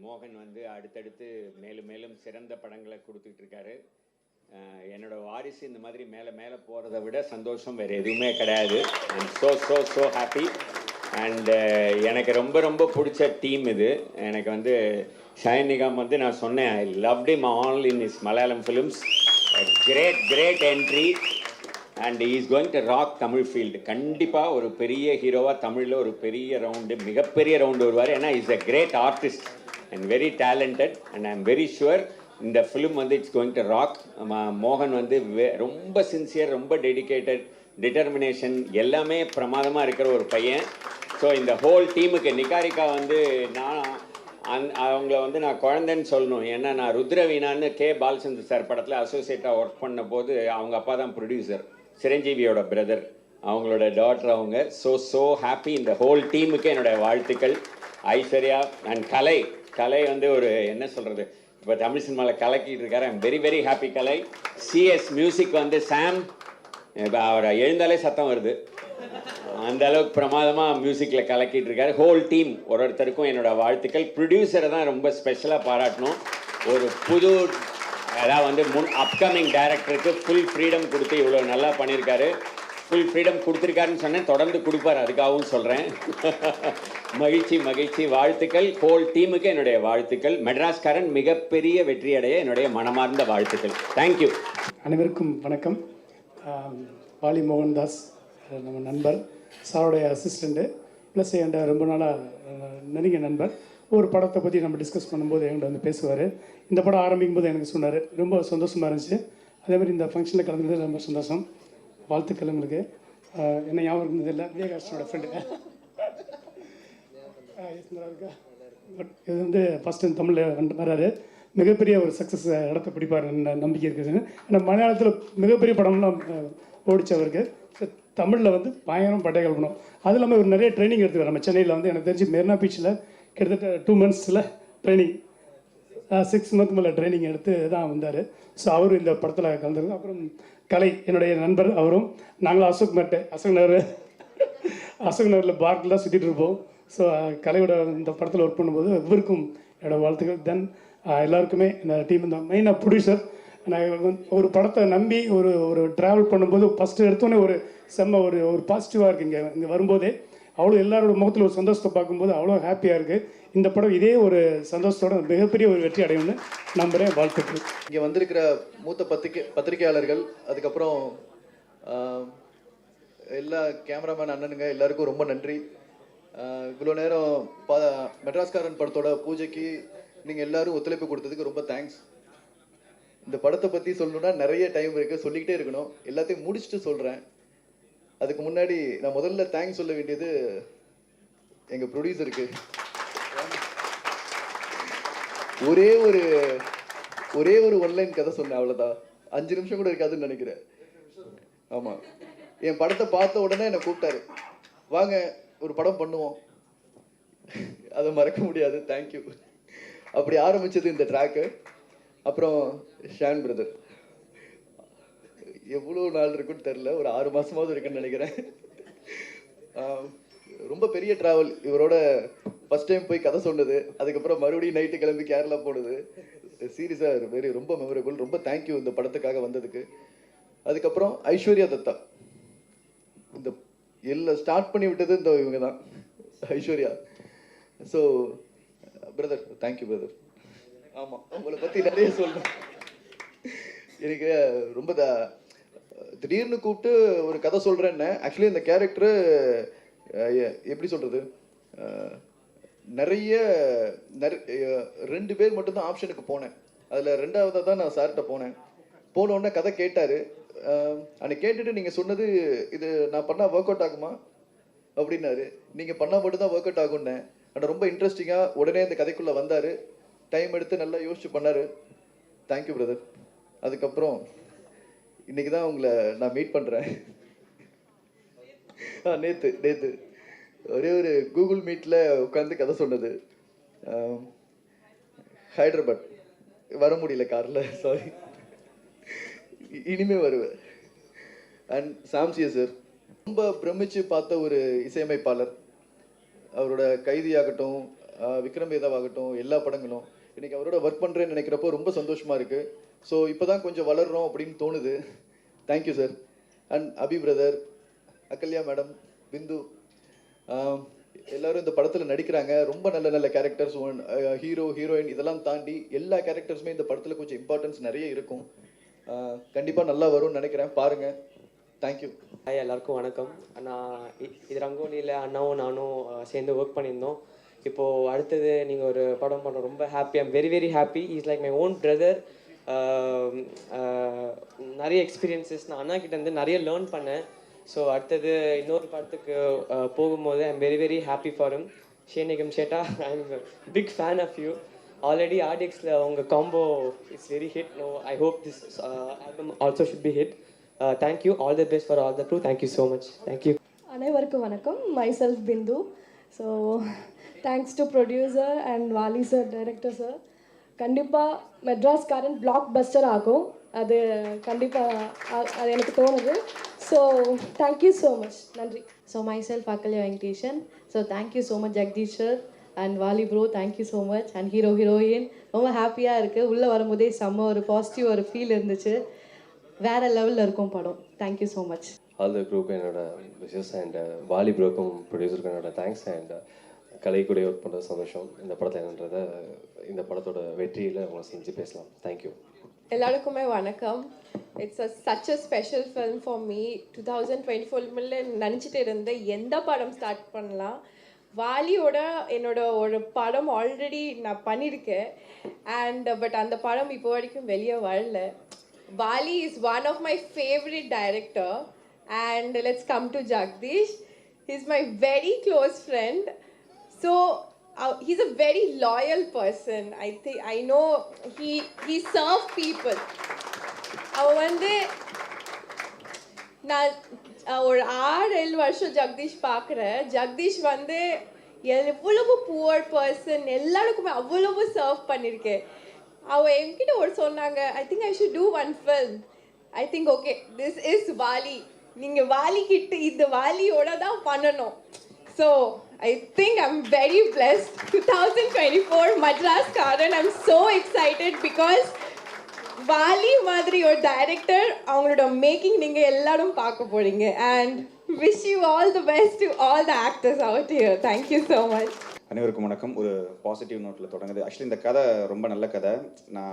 மோகன் வந்து அடுத்தடுத்து மேலும் மேலும் சிறந்த படங்களை கொடுத்துட்டு இருக்காரு. என்னோட வாரிசு இந்த மாதிரி மேலே மேலே போகிறத விட சந்தோஷம் வேறு எதுவுமே கிடையாது. I'm so so so happy. And எனக்கு ரொம்ப ரொம்ப பிடிச்ச டீம் இது. எனக்கு வந்து ஷயன் நிகாம் வந்து நான் சொன்னேன், I loved him all in is Malayalam films. Great great entry and is going to rock Tamil field. கண்டிப்பாக ஒரு பெரிய ஹீரோவாக தமிழில் ஒரு பெரிய ரவுண்டு, மிகப்பெரிய ரவுண்டு வருவார். ஏன்னா is a great artist and very talented and I am very sure இந்த ஃபிலிம் வந்து இட்ஸ் கோயிங் டு ராக். மோகன் வந்து ரொம்ப சின்சியர், ரொம்ப டெடிக்கேட்டட், டிட்டர்மினேஷன் எல்லாமே பிரமாதமாக இருக்கிற ஒரு பையன். ஸோ இந்த ஹோல் டீமுக்கு நிகாரிகா வந்து அவங்கள வந்து நான் குழந்தைன்னு சொல்லணும். ஏன்னா நான் ருத்ரவீணான்னு கே பாலச்சந்தர் சார் படத்தில் அசோசியேட்டாக ஒர்க் பண்ண போது அவங்க அப்பா தான் ப்ரொடியூசர், சிரஞ்சீவியோட பிரதர், அவங்களோட டாட்டர் அவங்க. So so happy. இந்த ஹோல் டீமுக்கு என்னோடய வாழ்த்துக்கள். ஐஸ்வர்யா அண்ட் கலை வந்து ஒரு என்ன சொல்கிறது, இப்போ தமிழ் சினிமாவில் கலக்கிட்டு இருக்காரு. I'm very very happy. Kalai CS music வந்து சாம், இப்போ அவரை எழுந்தாலே சத்தம் வருது, அந்த அளவுக்கு பிரமாதமாக மியூசிக்கில் கலக்கிட்டு இருக்காரு. ஹோல் டீம் ஒருத்தருக்கும் என்னோட வாழ்த்துக்கள். ப்ரொடியூசரை தான் ரொம்ப ஸ்பெஷலாக பாராட்டணும். ஒரு புது அதாவது வந்து அப்கமிங் டைரக்டருக்கு ஃபுல் ஃப்ரீடம் கொடுத்து இவ்வளோ நல்லா பண்ணியிருக்காரு. ஃபுல் ஃப்ரீடம் கொடுத்துருக்காருன்னு சொன்னேன், தொடர்ந்து கொடுப்பார், அதுக்காகவும் சொல்கிறேன். மகிழ்ச்சி மகிழ்ச்சி. வாழ்த்துக்கள் ஹோல் டீமுக்கு என்னுடைய வாழ்த்துக்கள். மெட்ராஸ்காரன் மிகப்பெரிய வெற்றி அடைய என்னுடைய மனமார்ந்த வாழ்த்துக்கள். தேங்க்யூ. அனைவருக்கும் வணக்கம். வாலி மோகன்தாஸ் நம்ம நண்பர், சாருடைய அசிஸ்டண்ட்டு, ப்ளஸ் என்கிட்ட ரொம்ப நாளாக நெருங்கிய நண்பர். ஒரு படத்தை பற்றி நம்ம டிஸ்கஸ் பண்ணும்போது என்கிட்ட வந்து பேசுவார். இந்த படம் ஆரம்பிக்கும் போது எனக்கு சொன்னார், ரொம்ப சந்தோஷமாக இருந்துச்சு. அதேமாதிரி இந்த ஃபங்க்ஷனில் கலந்துக்கிறது ரொம்ப சந்தோஷம். வாழ்த்துக்கள் உங்களுக்கு. என்ன ஞாபகம் இருந்தது இல்லை, விவேகாஷ்டனோட ஃப்ரெண்டு இருக்கா. பட் இது வந்து ஃபஸ்ட்டு தமிழில் வராரு, மிகப்பெரிய ஒரு சக்ஸஸ் இடத்த பிடிப்பார் நம்பிக்கை இருக்குது. ஆனால் மலையாளத்தில் மிகப்பெரிய படம்லாம் ஓடிச்சவருக்கு. தமிழில் வந்து பயங்கரம் பட்டை கலப்பணும். அது இல்லாமல் ஒரு நிறைய ட்ரைனிங் எடுத்துக்கார். நம்ம சென்னையில் வந்து எனக்கு தெரிஞ்சு மெரினா பீச்சில் கிட்டத்தட்ட 2 months ட்ரைனிங், 6 months மேலே ட்ரைனிங் எடுத்து தான் வந்தார். ஸோ அவரும் இந்த படத்தில் கலந்துருக்கு. அப்புறம் கலை என்னுடைய நண்பர், அவரும் நாங்களும் அசோக் நகரில் பார்க்கில் தான் சுற்றிட்டு இருப்போம். ஸோ கலையோட இந்த படத்தில் ஒர்க் பண்ணும்போது இவருக்கும் என்னோடய வாழ்த்துக்கள். தென் எல்லாருக்குமே இந்த டீம், இந்த மெயினாக ப்ரொடியூசர், நான் ஒரு படத்தை நம்பி ஒரு ட்ராவல் பண்ணும்போது ஃபஸ்ட்டு எடுத்தோன்னே ஒரு செம்ம ஒரு பாசிட்டிவாக இருக்குது. இங்கே வரும்போதே அவ்வளோ எல்லாரோட முகத்தில் ஒரு சந்தோஷத்தை பார்க்கும்போது அவ்வளோ ஹாப்பியாக இருக்குது. இந்த படம் இதே ஒரு சந்தோஷத்தோட மிகப்பெரிய ஒரு வெற்றி அடையும்னு நம்புகிறேன். வாழ்த்துக்கள். இங்கே வந்திருக்கிற மூத்த பத்திரிகையாளர்கள், அதுக்கப்புறம் எல்லா கேமராமேன் அண்ணனுங்க எல்லாருக்கும் ரொம்ப நன்றி. இவ்வளோ நேரம் மெட்ராஸ்காரன் படத்தோட பூஜைக்கு நீங்கள் எல்லோரும் ஒத்துழைப்பு கொடுத்ததுக்கு ரொம்ப தேங்க்ஸ். இந்த படத்தை பற்றி சொல்லணுன்னா நிறைய டைம் இருக்குது, சொல்லிக்கிட்டே இருக்கணும். எல்லாத்தையும் முடிச்சுட்டு சொல்கிறேன். அதுக்கு முன்னாடி நான் முதல்ல தேங்க்ஸ் சொல்ல வேண்டியது எங்கள் ப்ரொடியூசருக்கு. ஒரே ஒரு ஒன்லைன் கதை சொன்னேன், அவ்வளோதான். 5 நிமிஷம் கூட இருக்காதுன்னு நினைக்கிறேன். ஆமாம், என் படத்தை பார்த்த உடனே என்னை கூப்பிட்டாரு, வாங்க ஒரு படம் பண்ணுவோம். அதை மறக்க முடியாது. தேங்க்யூ. அப்படி ஆரம்பிச்சது இந்த ட்ராக்கு. அப்புறம் ஷான் பிரதர், எவ்வளோ நாள் இருக்குன்னு தெரில, ஒரு 6 மாதமாவது இருக்குன்னு நினைக்கிறேன். ரொம்ப பெரிய ட்ராவல் இவரோட. ஃபஸ்ட் டைம் போய் கதை சொன்னது, அதுக்கப்புறம் மறுபடியும் நைட்டு கிளம்பி கேரளா போனது, சீரியஸாக ரொம்ப மெமரபிள். ரொம்ப தேங்க்யூ இந்த படத்துக்காக வந்ததுக்கு. அதுக்கப்புறம் ஐஸ்வர்யா தத்தா, இந்த எல்லாம் ஸ்டார்ட் பண்ணி விட்டது இந்த இவங்க தான், Aishwarya. So brother, thank you brother. ஆமாம், உங்களை பற்றி நிறைய சொல்லணும். எனக்கு ரொம்ப திடீர்னு கூப்பிட்டு ஒரு கதை சொல்கிறேன்னு. ஆக்சுவலி இந்த கேரக்டரு எப்படி சொல்கிறது, நிறைய 2 பேர் மட்டும்தான் ஆப்ஷனுக்கு போனேன். அதில் 2ஆவதாக தான் நான் சார்கிட்ட போனேன். போனோடனே கதை கேட்டார். அன்னைக்கு கேட்டுட்டு நீங்கள் சொன்னது, இது நான் பண்ணால் ஒர்க் அவுட் ஆகுமா அப்படின்னாரு. நீங்கள் பண்ணால் மட்டும்தான் ஒர்க் அவுட் ஆகும்னேன். ஆனால் ரொம்ப இன்ட்ரெஸ்டிங்காக உடனே இந்த கதைக்குள்ளே வந்தார். டைம் எடுத்து நல்லா யோசிச்சு பண்ணார். Thank you brother. அதுக்கப்புறம் இன்றைக்கி தான் உங்களை நான் மீட் பண்ணுறேன். நேற்று ஒரே ஒரு கூகுள் மீட்டில் உட்காந்து கதை சொன்னது. ஹைதராபாத் வர முடியல காரில், சாரி. இனிமே வருவேன். அண்ட் சாம்சியா சார், ரொம்ப பிரமிச்சு பார்த்த ஒரு இசையமைப்பாளர். அவரோட கைதியாகட்டும், விக்ரம் வேதாவாகட்டும் எல்லா படங்களும் இன்னைக்கு அவரோட ஒர்க் பண்ணுறேன்னு நினைக்கிறப்போ ரொம்ப சந்தோஷமாக இருக்குது. ஸோ இப்போ தான் கொஞ்சம் வளர்றோம் அப்படின்னு தோணுது. Thank you sir. And Abhi brother, Ahalya madam, Bindu எல்லாரும் இந்த படத்தில் நடிக்கிறாங்க. ரொம்ப நல்ல நல்ல கேரக்டர்ஸ், ஹீரோ ஹீரோயின் இதெல்லாம் தாண்டி எல்லா கேரக்டர்ஸுமே இந்த படத்தில் கொஞ்சம் இம்பார்ட்டன்ஸ் நிறைய இருக்கும். கண்டிப்பாக நல்லா வரும்னு நினைக்கிறேன். பாருங்கள். தேங்க்யூ. ஹாய், எல்லாருக்கும் வணக்கம். நான் இது ரங்கோலியில் அண்ணாவும் நானும் சேர்ந்து ஒர்க் பண்ணியிருந்தோம். இப்போது அடுத்தது நீங்கள் ஒரு படம் பண்ண ரொம்ப happy. I'm very very happy. Is like my own brother. நிறைய எக்ஸ்பீரியன்ஸஸ் நான் அண்ணா கிட்டேருந்து நிறைய லேர்ன் பண்ணேன். ஸோ அடுத்தது இன்னொரு படத்துக்கு போகும்போது I'm very very happy for him. Shane Nigam சேட்டா, I'm big fan of you. Already ஆர்டிஎக்ஸில் உங்கள் combo it's very hit. No, I hope this album also should be hit. Thank you. All the best for all the crew. Thank you so much. Thank you. அனைவருக்கும் வணக்கம். Myself Bindu. So thanks to producer and Vaali sir, director sir. கண்டிப்பாக மெட்ராஸ்காரன் black Bastar ஆகும். அது கண்டிப்பாக அது எனக்கு தோணுது. So thank you so much. நன்றி. So myself Akalya Venkateshan. So thank you so much Jagdish sir and Vali bro, thank you so much. And hero heroine ரொம்ப ஹாப்பியாக இருக்குது. உள்ளே வரும்போதே செம்ம ஒரு பாசிட்டிவ் ஒரு ஃபீல் இருந்துச்சு. வேறு லெவலில் இருக்கும் படம். Thank you so much. All the group என்னோட விஷஸ் அண்ட் வாலி ப்ரோக்கும் ப்ரொடியூசருக்கும் என்னோட தேங்க்ஸ். அண்ட் கலை கூட ஒர்க் பண்ணுறது சந்தோஷம். இந்த படத்தில் என்னன்றதை இந்த படத்தோட வெற்றியில் உங்களை செஞ்சு பேசலாம். தேங்க்யூ. எல்லாருக்குமே வணக்கம். It's such a special film for me. 2024 நினச்சிட்டு இருந்தேன் எந்த படம் ஸ்டார்ட் பண்ணலாம். வாலியோட என்னோட ஒரு படம் ஆல்ரெடி நான் பண்ணியிருக்கேன். பட் அந்த படம் இப்போ வரைக்கும் வெளியே வரல. Vaali is one of my favourite director. And let's come to Jagadish. He is my very close friend. So he's a very loyal person. I know he serve people. அவன் வந்து நான் ஒரு 6-7 வருஷம் ஜகதீஷ் பார்க்குறேன். ஜகதீஷ் வந்து எவ்வளவு புவர் பர்சன், எல்லாருக்குமே அவ்வளவு சர்வ் பண்ணியிருக்கேன். அவள் என்கிட்ட ஒரு சொன்னாங்க, I think I should do one film. I think okay, this is Vaali. நீங்கள் வாலி கிட்ட இந்த வாலியோட தான் பண்ணணும். So I think I'm very blessed. 2024 Madras Karan. I'm so excited because Vaali மாதிரி ஒரு டைரக்டர் அவங்களோட மேக்கிங் நீங்கள் எல்லாரும் பார்க்க போறீங்க. And wish you all the best to all the actors out here. Thank you so much. அனைவருக்கும் வணக்கம். ஒரு பாசிட்டிவ் நோட்டில் தொடங்குது. ஆக்சுவலி இந்த கதை ரொம்ப நல்ல கதை.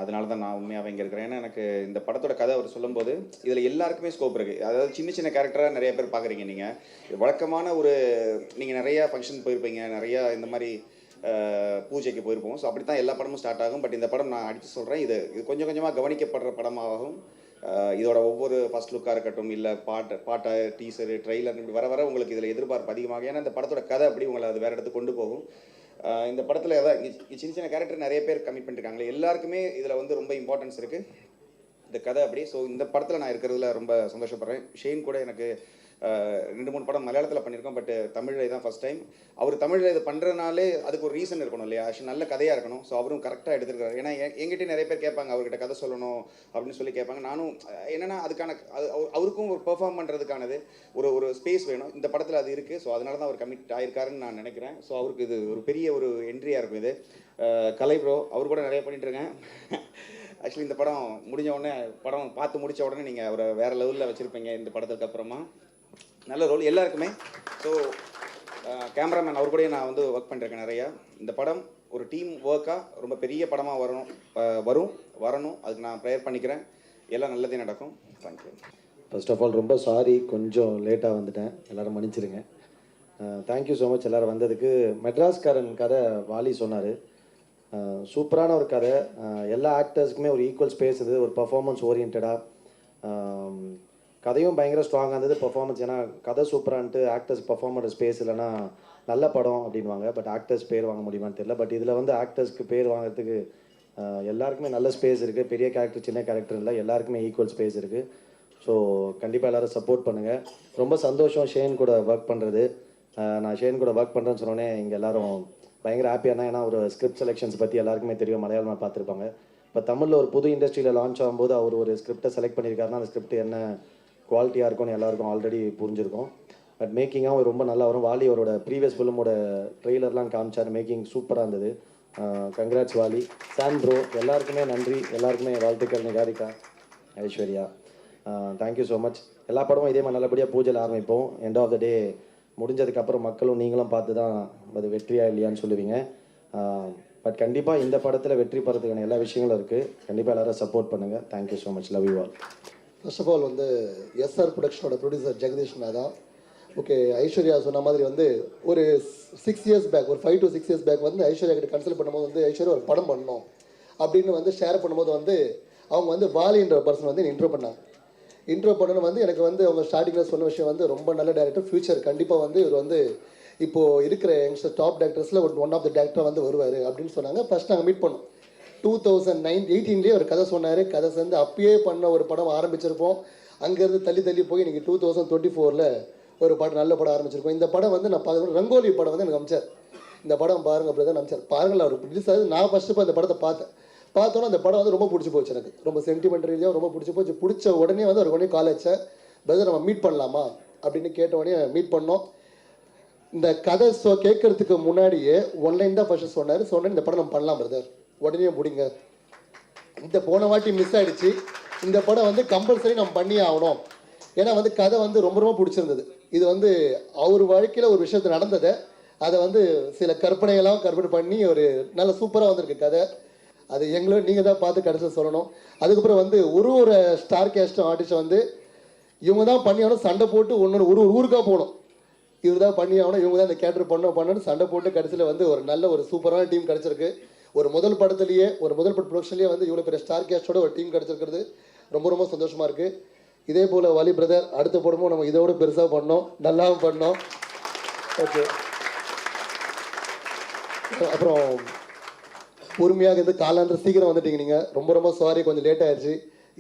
அதனால தான் நான் உண்மையாகவே இங்கே இருக்கிறேன். ஏன்னா எனக்கு இந்த படத்தோட கதை அவர் சொல்லும்போது இதில் எல்லாருக்குமே ஸ்கோப் இருக்குது. அதாவது சின்ன சின்ன கேரக்டராக நிறைய பேர் பார்க்குறீங்க. நீங்கள் வழக்கமான ஒரு நீங்கள் நிறையா ஃபங்க்ஷன் போயிருப்பீங்க, நிறையா இந்த மாதிரி பூஜைக்கு போயிருப்போம். ஸோ அப்படி தான் எல்லா படமும் ஸ்டார்ட் ஆகும். பட் இந்த படம் நான் அடித்து சொல்கிறேன், இது கொஞ்சம் கொஞ்சமாக கவனிக்கப்படுற படமாகவும் இதோட ஒவ்வொரு ஃபர்ஸ்ட் லுக்காக இருக்கட்டும், இல்லை பாட்டை டீசரு ட்ரெய்லர் இப்படி வர வர உங்களுக்கு இதில் எதிர்பார்ப்பு அதிகமாக. ஏன்னா இந்த படத்தோட கதை அப்படி உங்களை அது வேறு இடத்துக்கு கொண்டு போகும். இந்த படத்தில் சின்ன சின்ன கேரக்டர் நிறைய பேர் கமிட் பண்ணியிருக்காங்களே, எல்லாருக்குமே இதில் வந்து ரொம்ப இம்பார்ட்டன்ஸ் இருக்குது இந்த கதை அப்படி. ஸோ இந்த படத்தில் நான் இருக்கிறதுல ரொம்ப சந்தோஷப்படுறேன். ஷெயின் கூட எனக்கு 2-3 படம் மலையாளத்தில் பண்ணியிருக்கோம். பட் தமிழில் தான் ஃபஸ்ட் டைம். அவர் தமிழில் இது பண்ணுறதுனாலே அதுக்கு ஒரு ரீசன் இருக்கணும் இல்லையா? ஆக்சுவலி நல்ல கதையாக இருக்கணும். ஸோ அவரும் கரெக்டாக எடுத்துருக்காரு. ஏன்னா எங்கிட்டே நிறைய பேர் கேட்பாங்க, அவர்கிட்ட கதை சொல்லணும் அப்படின்னு சொல்லி கேட்பாங்க. நானும் என்னென்னா அதுக்கான அவருக்கும் ஒரு பெர்ஃபார்ம் பண்ணுறதுக்கானது ஒரு ஸ்பேஸ் வேணும். இந்த படத்தில் அது இருக்குது. ஸோ அதனால தான் அவர் கமிட் ஆகிருக்காருன்னு நான் நினைக்கிறேன். ஸோ அவருக்கு இது ஒரு பெரிய ஒரு என்ட்ரியாக இருக்கும். இது கலை ப்ரோ அவர் கூட நிறைய பண்ணிட்டுருக்கேன். ஆக்சுவலி இந்த படம் முடிஞ்ச உடனே பார்த்து முடித்த உடனே நீங்கள் அவரை வேறு லெவலில் வச்சுருப்பீங்க. இந்த படத்துக்கு அப்புறமா நல்ல ரோல் எல்லாருக்குமே. ஸோ கேமராமேன் அவர் கூட நான் வந்து ஒர்க் பண்ணியிருக்கேன் நிறையா. இந்த படம் ஒரு டீம் ஒர்க்காக ரொம்ப பெரிய படமாக வரணும். அதுக்கு நான் ப்ரேயர் பண்ணிக்கிறேன். எல்லாம் நல்லதே நடக்கும். தேங்க்யூ. ஃபர்ஸ்ட் ஆஃப் ஆல் ரொம்ப சாரி, கொஞ்சம் லேட்டாக வந்துட்டேன். எல்லோரும் மன்னிச்சிருங்க. தேங்க்யூ ஸோ மச் எல்லோரும் வந்ததுக்கு. மெட்ராஸ்காரன் கதை வாலி சொன்னார். சூப்பரான ஒரு கதை. எல்லா ஆக்டர்ஸுக்குமே ஒரு ஈக்குவல் ஸ்பேஸ் இது. ஒரு பர்ஃபார்மன்ஸ் ஓரியன்டாக கதையும் பயங்கர ஸ்ட்ராங்காக இருந்தது. பர்ஃபார்மன்ஸ் ஏன்னா கதை சூப்பரான்ட்டு ஆக்டர்ஸ் பர்ஃபார்ம் பண்ணுற ஸ்பேஸ் இல்லைன்னா நல்ல படம் அப்படின்வாங்க. பட் ஆக்டர்ஸ் பேர் வாங்க முடியுமான்னு தெரியல. பட் இதில் வந்து ஆக்டர்ஸ்க்கு பேர் வாங்குறதுக்கு எல்லாருக்குமே நல்ல ஸ்பேஸ் இருக்குது. பெரிய கேரக்டர் சின்ன கேரக்டர் இல்லை, எல்லாருக்குமே ஈக்குவல் ஸ்பேஸ் இருக்குது. ஸோ கண்டிப்பாக எல்லோரும் சப்போர்ட் பண்ணுங்கள். ரொம்ப சந்தோஷம் ஷேன் கூட ஒர்க் பண்ணுறது. நான் ஷேன் கூட ஒர்க் பண்ணுறேன்னு சொன்னோன்னே இங்கே எல்லோரும் பயங்கர ஹாப்பியாக. ஏன்னா ஒரு ஸ்கிரிப்ட் செலெக்ஷன்ஸ் பற்றி எல்லாருக்குமே தெரியும், மலையாளமாக பார்த்துருப்பாங்க. இப்போ தமிழில் ஒரு புது இண்டஸ்ட்ரியில் லான்ச் ஆகும்போது அவர் ஒரு ஸ்கிரிப்டை செலக்ட் பண்ணியிருக்காருன்னா அந்த ஸ்கிரிப்ட் என்ன குவாலிட்டியாக இருக்கும்னு எல்லாருக்கும் ஆல்ரெடி புரிஞ்சிருக்கும். பட் மேக்கிங்காகவும் ரொம்ப நல்லா வரும். வாலி அவரோட ப்ரீவியஸ் ஃபிலிமோட ட்ரெய்லர்லாம் காமிச்சார், மேக்கிங் சூப்பராக இருந்தது. கங்க்ராட்ஸ் வாலி. சாம் ப்ரோ எல்லாருக்குமே நன்றி, எல்லாருக்குமே வாழ்த்துக்கள். Niharika, Aishwarya, thank you so much. எல்லா படமும் இதே மாதிரி நல்லபடியாக பூஜையில் ஆரம்பிப்போம். எண்ட் ஆஃப் த டே முடிஞ்சதுக்கப்புறம் மக்களும் நீங்களும் பார்த்து தான் அது வெற்றியா இல்லையான்னு சொல்லுவீங்க. பட் கண்டிப்பாக இந்த படத்தில் வெற்றி பெறதுக்கான எல்லா விஷயங்களும் இருக்குது. கண்டிப்பாக எல்லாரும் சப்போர்ட் பண்ணுங்கள். Thank you so much. Love you all. First of all வந்து எஸ்ஆர் ப்ரொடக்ஷனோட ப்ரொடியூசர் ஜெகதீஷ் தான். ஓகே, ஐஸ்வர்யா சொன்ன மாதிரி வந்து ஒரு 6 years பேக், ஒரு 5 to 6 years பேக் வந்து ஐஸ்வர்யா கிட்ட கன்சல்ட் பண்ணும்போது வந்து ஐஸ்வர்யா ஒரு படம் பண்ணணும் அப்படின்னு வந்து ஷேர் பண்ணும்போது வந்து அவங்க வந்து வாலின்ற பர்சன் வந்து இன்ட்ரோ பண்ணாங்க. இன்ட்ரோ பண்ணணும் வந்து எனக்கு வந்து அவங்க ஸ்டார்டிங்கில் சொன்ன விஷயம் வந்து ரொம்ப நல்ல டேரக்டர், ஃபியூச்சர் கண்டிப்பாக வந்து இவர் வந்து இப்போது இருக்கிற யங்ஸ்டர் டாப் டேரக்டர்ஸில் ஒன் ஆஃப் த டேரக்டர் வந்து வருவார் அப்படின்னு சொன்னாங்க. ஃபர்ஸ்ட் நாங்கள் மீட் பண்ணோம். 2018 ஒரு கதை சொன்னார். கதை சேர்ந்து அப்பயே பண்ண ஒரு படம் ஆரம்பிச்சிருப்போம். அங்கேருந்து தள்ளி போய் இன்றைக்கி 2024 ஒரு படம், நல்ல படம் ஆரம்பிச்சிருக்கோம். இந்த படம் வந்து நான் பார்க்க ரங்கோலி படம் வந்து எனக்கு அமிச்சார். இந்த படம் பாருங்க அப்படி தான் அமிச்சார். பாருங்கள் அவர் ரிலீஸ் ஆகுது. நான் ஃபஸ்ட்டு இப்போ இந்த படத்தை பார்த்தோன்னா அந்த படம் வந்து ரொம்ப பிடிச்சி போச்சு எனக்கு. ரொம்ப சென்டிமெண்ட் ரீதியாக ரொம்ப பிடிச்சி போச்சு. பிடிச்ச உடனே வந்து அவர் உடனே கால் வச்சேன், பிரதர் நம்ம மீட் பண்ணலாமா அப்படின்னு கேட்ட உடனே மீட் பண்ணோம். இந்த கதை கேட்கறதுக்கு முன்னாடியே ஒன்லைன் தான் ஃபர்ஸ்ட் சொன்னார். சொன்னேன் இந்த படம் நம்ம பண்ணலாம் பிரதர், உடனே முடிங்க. இந்த போன வாட்டி மிஸ் ஆகிடுச்சு, இந்த படம் வந்து கம்பல்சரி நம்ம பண்ணியே ஆகணும். ஏன்னா வந்து கதை வந்து ரொம்ப பிடிச்சிருந்தது. இது வந்து அவர் வாழ்க்கையில் ஒரு விஷயத்து நடந்ததை அதை வந்து சில கற்பனை பண்ணி ஒரு நல்ல சூப்பராக வந்திருக்கு கதை. அது எங்களும் நீங்கள் தான் பார்த்து கடைசியில் சொல்லணும். அதுக்கப்புறம் வந்து ஒரு ஸ்டார் கேஸ்டும் ஆர்டிஸ்டும் வந்து இவங்க தான் பண்ணி ஆகணும், சண்டை போட்டு ஒரு ஊருக்காக போகணும், இவர் தான் பண்ணி ஆகணும், இவங்க தான் இந்த கேரக்டர் பண்ணணும்னு சண்டை போட்டு கடைசியில் வந்து ஒரு நல்ல ஒரு சூப்பரான டீம் கிடச்சிருக்கு. ஒரு முதல் படத்துலேயே ப்ரொடக்ஷன்லேயே வந்து இவ்வளோ பெரிய ஸ்டார் கேஸ்டோட ஒரு டீம் கிடச்சிருக்கிறது ரொம்ப சந்தோஷமாக இருக்குது. இதே போல் வாலி பிரதர் அடுத்த படமும் நம்ம இதோட பெருசாக பண்ணோம், நல்லாவும் பண்ணோம். ஓகே, அப்புறம் பொறுமையாக இருந்து காலாண்டு சீக்கிரம் வந்துட்டீங்க. நீங்கள் ரொம்ப சாரி, கொஞ்சம் லேட் ஆயிடுச்சு.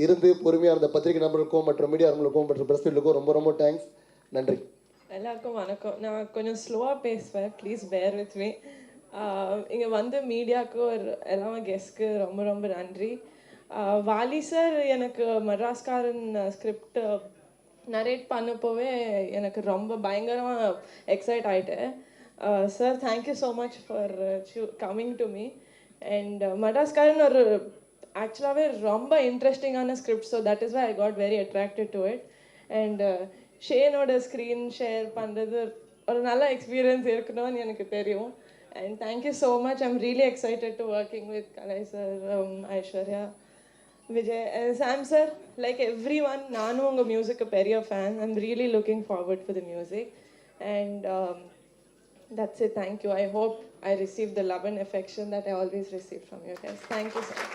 இருந்து பொறுமையாக இருந்த பத்திரிகை நண்பர்களுக்கும் மற்ற மீடியா நண்பர்களுக்கும் மற்ற பிரஸ் ஃபீல்டுக்கும் ரொம்ப தேங்க்ஸ். நன்றி. எல்லாருக்கும் வணக்கம். நான் கொஞ்சம் ஸ்லோவாக பேசுவேன், ப்ளீஸ் பேர் வித் மீ. இங்கே வந்து மீடியாவுக்கு எல்லாம் கெஸ்ட்க்கு ரொம்ப நன்றி. வாலி சார் எனக்கு மெட்ராஸ்காரன் ஸ்கிரிப்ட் நரேட் பண்ணப்போவே எனக்கு ரொம்ப பயங்கரமாக எக்ஸைட் ஆகிட்டேன். Sir thank you so much for coming to me. And Madraskaaran ஒரு ஆக்சுவலாகவே ரொம்ப இன்ட்ரெஸ்டிங்கான script, so that is why I got very attracted to it. And ஷேனோட ஸ்க்ரீன் ஷேர் பண்ணுறது ஒரு நல்ல எக்ஸ்பீரியன்ஸ் இருக்கணும்னு எனக்கு தெரியும். And thank you so much. I'm really excited to working with Kalai sir, Aishwarya, Vijay, Sam sir, like everyone. நானும் உங்கள் மியூசிக்கு பெரிய fan. I'm really looking forward for the music. And that's it. Thank you. I hope I received the love and affection that I always receive from you guys. Thank you so much.